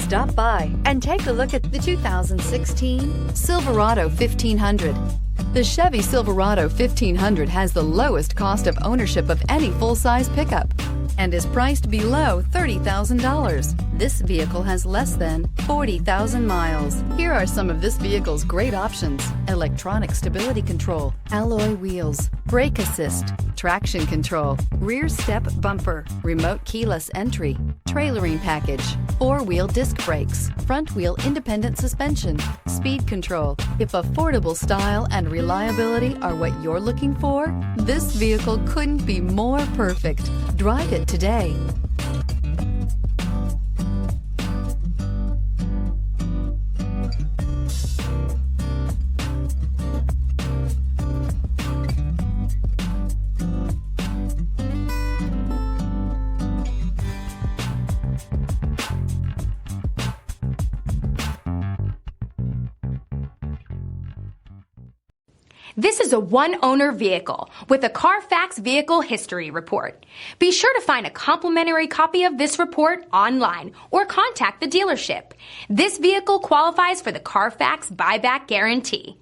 Stop by and take a look at the 2016 Silverado 1500. The Chevy Silverado 1500 has the lowest cost of ownership of any full-size pickup and is priced below $30,000. This vehicle has less than 40,000 miles. Here are some of this vehicle's great options: electronic stability control, alloy wheels, brake assist, traction control, rear step bumper, remote keyless entry, trailering package, four-wheel disc brakes, front-wheel independent suspension, speed control. If affordable style and reliability are what you're looking for, this vehicle couldn't be more perfect. Drive it today. This is a one-owner vehicle with a Carfax Vehicle History Report. Be sure to find a complimentary copy of this report online or contact the dealership. This vehicle qualifies for the Carfax Buyback Guarantee.